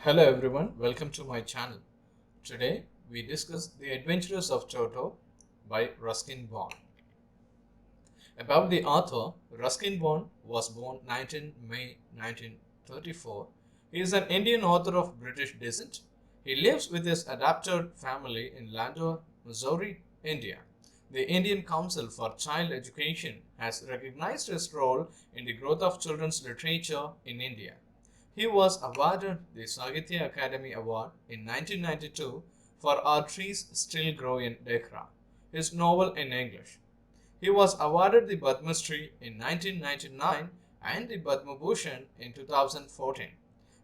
Hello everyone, welcome to my channel. Today we discuss The Adventures of Toto by Ruskin Bond. About the author, Ruskin Bond was born 19 May 1934. He is an Indian author of British descent. He lives with his adopted family in Landover, Missouri, India. The Indian Council for Child Education has recognized his role in the growth of children's literature in India. He was awarded the Sahitya Academy Award in 1992 for Our Trees Still Grow in Dekra, his novel in English. He was awarded the Padma Shri in 1999 and the Padma Bhushan in 2014.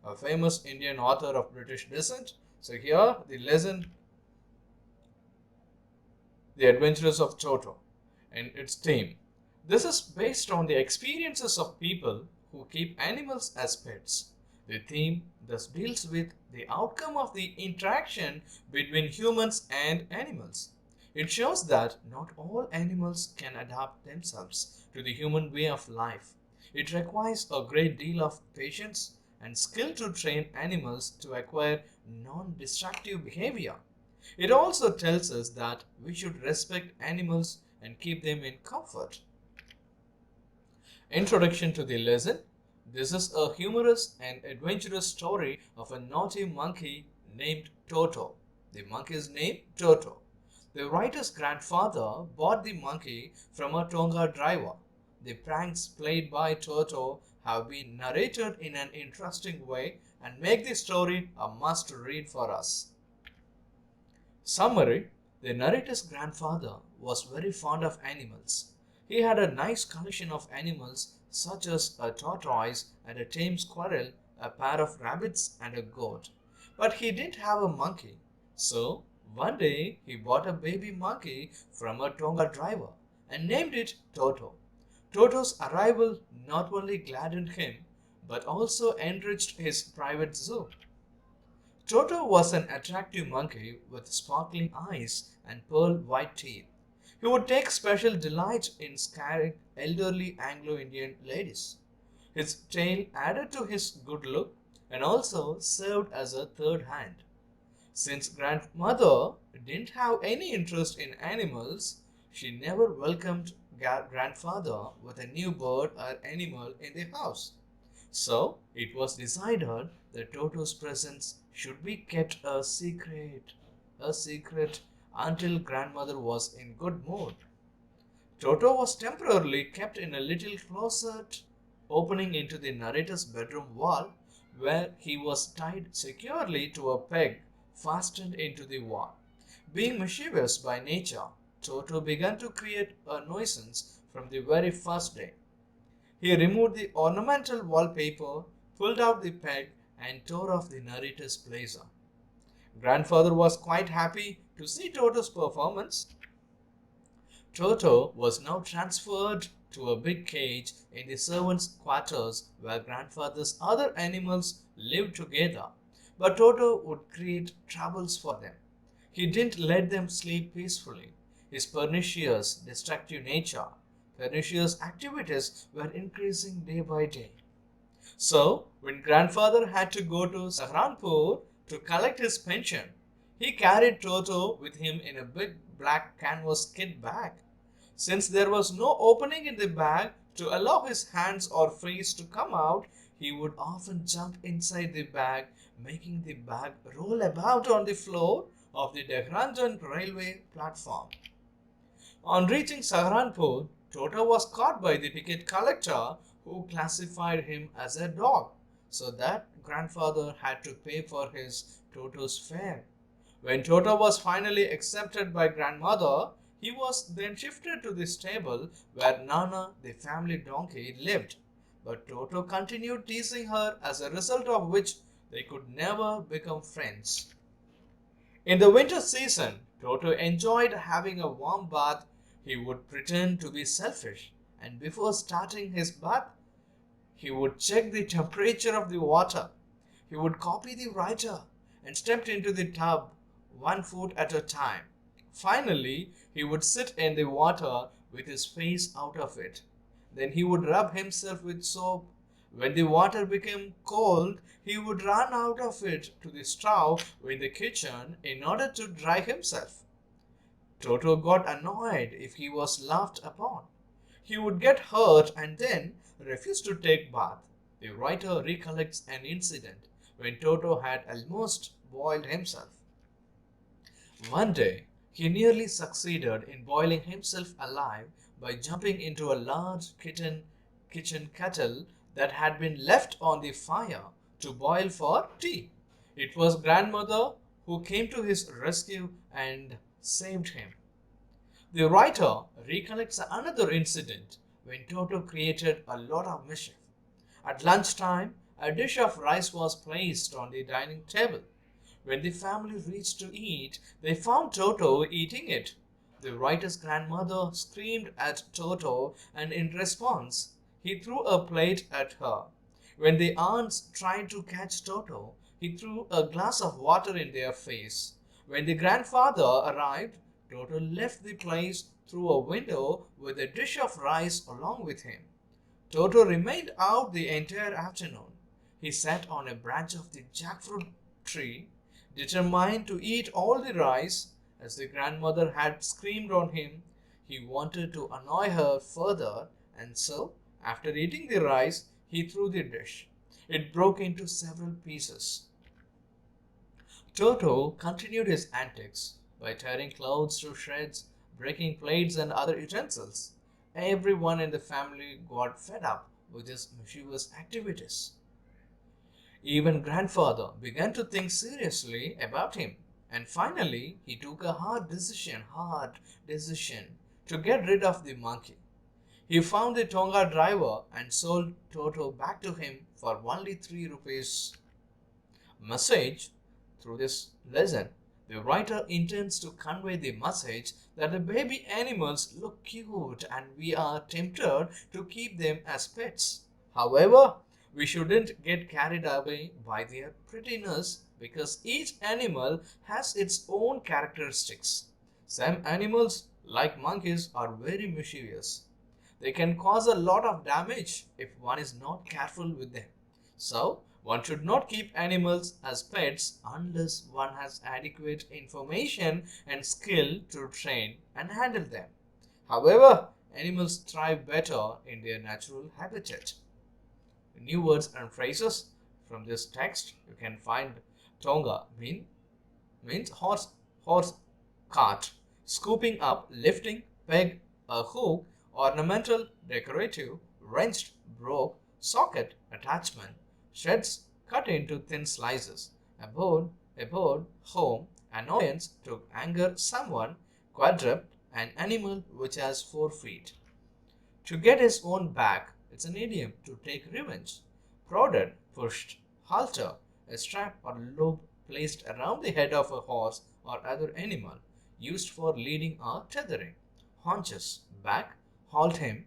A famous Indian author of British descent. So here the lesson, The Adventures of Toto, and its theme. This is based on the experiences of people who keep animals as pets. The theme thus deals with the outcome of the interaction between humans and animals. It shows that not all animals can adapt themselves to the human way of life. It requires a great deal of patience and skill to train animals to acquire non destructive behavior. It also tells us that we should respect animals and keep them in comfort. Introduction to the lesson. This is a humorous and adventurous story of a naughty monkey named Toto. The monkey's name Toto. The writer's grandfather bought the monkey from a Tonga driver. The pranks played by Toto have been narrated in an interesting way and make the story a must read for us. Summary. The narrator's grandfather was very fond of animals. He had a nice collection of animals such as a tortoise and a tame squirrel, a pair of rabbits and a goat. But he didn't have a monkey. So one day he bought a baby monkey from a Tonga driver and named it Toto. Toto's arrival not only gladdened him but also enriched his private zoo. Toto was an attractive monkey with sparkling eyes and pearl white teeth. He would take special delight in scaring elderly Anglo-Indian ladies. His tail added to his good look and also served as a third hand. Since grandmother didn't have any interest in animals, she never welcomed grandfather with a new bird or animal in the house. So it was decided that Toto's presence should be kept a secret until grandmother was in good mood. Toto was temporarily kept in a little closet opening into the narrator's bedroom wall, where he was tied securely to a peg fastened into the wall. Being mischievous by nature, Toto began to create a nuisance from the very first day. He removed the ornamental wallpaper, pulled out the peg, and tore off the narrator's blazer. Grandfather was quite happy to see Toto's performance. Toto was now transferred to a big cage in the servants' quarters where grandfather's other animals lived together. But Toto would create troubles for them. He didn't let them sleep peacefully. His pernicious activities were increasing day by day. So, when grandfather had to go to Saharanpur to collect his pension, he carried Toto with him in a big black canvas kit bag. Since there was no opening in the bag to allow his hands or face to come out, he would often jump inside the bag, making the bag roll about on the floor of the Dehradun railway platform. On reaching Saharanpur, Toto was caught by the ticket collector who classified him as a dog, so that grandfather had to pay for his Toto's fare. When Toto was finally accepted by grandmother, he was then shifted to the stable where Nana, the family donkey, lived. But Toto continued teasing her, as a result of which they could never become friends. In the winter season, Toto enjoyed having a warm bath. He would pretend to be selfish, and before starting his bath, he would check the temperature of the water. He would copy the writer and stepped into the tub 1 foot at a time. Finally, he would sit in the water with his face out of it. Then he would rub himself with soap, When the water became cold, he would run out of it to the stove in the kitchen in order to dry himself. Toto got annoyed if he was laughed upon. He would get hurt and then refuse to take bath. The writer recollects an incident when Toto had almost boiled himself. One day, he nearly succeeded in boiling himself alive by jumping into a large kitchen kettle that had been left on the fire to boil for tea. It was grandmother who came to his rescue and saved him. The writer recollects another incident when Toto created a lot of mischief. At lunchtime, a dish of rice was placed on the dining table. When the family reached to eat, they found Toto eating it. The writer's grandmother screamed at Toto, and in response, he threw a plate at her. When the aunts tried to catch Toto, he threw a glass of water in their face. When the grandfather arrived, Toto left the place through a window with a dish of rice along with him. Toto remained out the entire afternoon. He sat on a branch of the jackfruit tree, determined to eat all the rice. As the grandmother had screamed on him, he wanted to annoy her further, and so, after eating the rice, he threw the dish. It broke into several pieces. Toto continued his antics by tearing clothes to shreds, breaking plates and other utensils. Everyone in the family got fed up with his mischievous activities. Even grandfather began to think seriously about him, and finally he took a hard decision to get rid of the monkey. He found the Tonga driver and sold Toto back to him for only 3 rupees. Message: through this lesson, the writer intends to convey the message that the baby animals look cute and we are tempted to keep them as pets. However, we shouldn't get carried away by their prettiness because each animal has its own characteristics. Some animals, like monkeys, are very mischievous. They can cause a lot of damage if one is not careful with them. So, one should not keep animals as pets unless one has adequate information and skill to train and handle them. However, animals thrive better in their natural habitat. New words and phrases from this text you can find: Tonga means horse cart, scooping up, lifting, peg, a hook, ornamental, decorative, wrenched, broke, socket, attachment, shreds, cut into thin slices, a board, home, annoyance, to anger someone, quadruped, an animal which has 4 feet. To get his own back, it's an idiom to take revenge. Prodded, pushed, halter, a strap or loop placed around the head of a horse or other animal, used for leading or tethering. Haunches, back, halt him,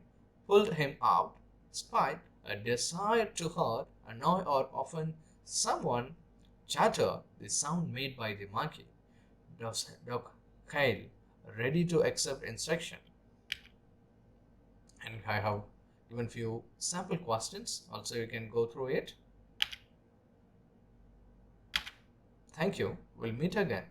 pulled him out. Spite, a desire to hurt, annoy or offend someone. Chatter, the sound made by the monkey. Docile, ready to accept instruction. And I have given few sample questions. Also, you can go through it. Thank you. We'll meet again.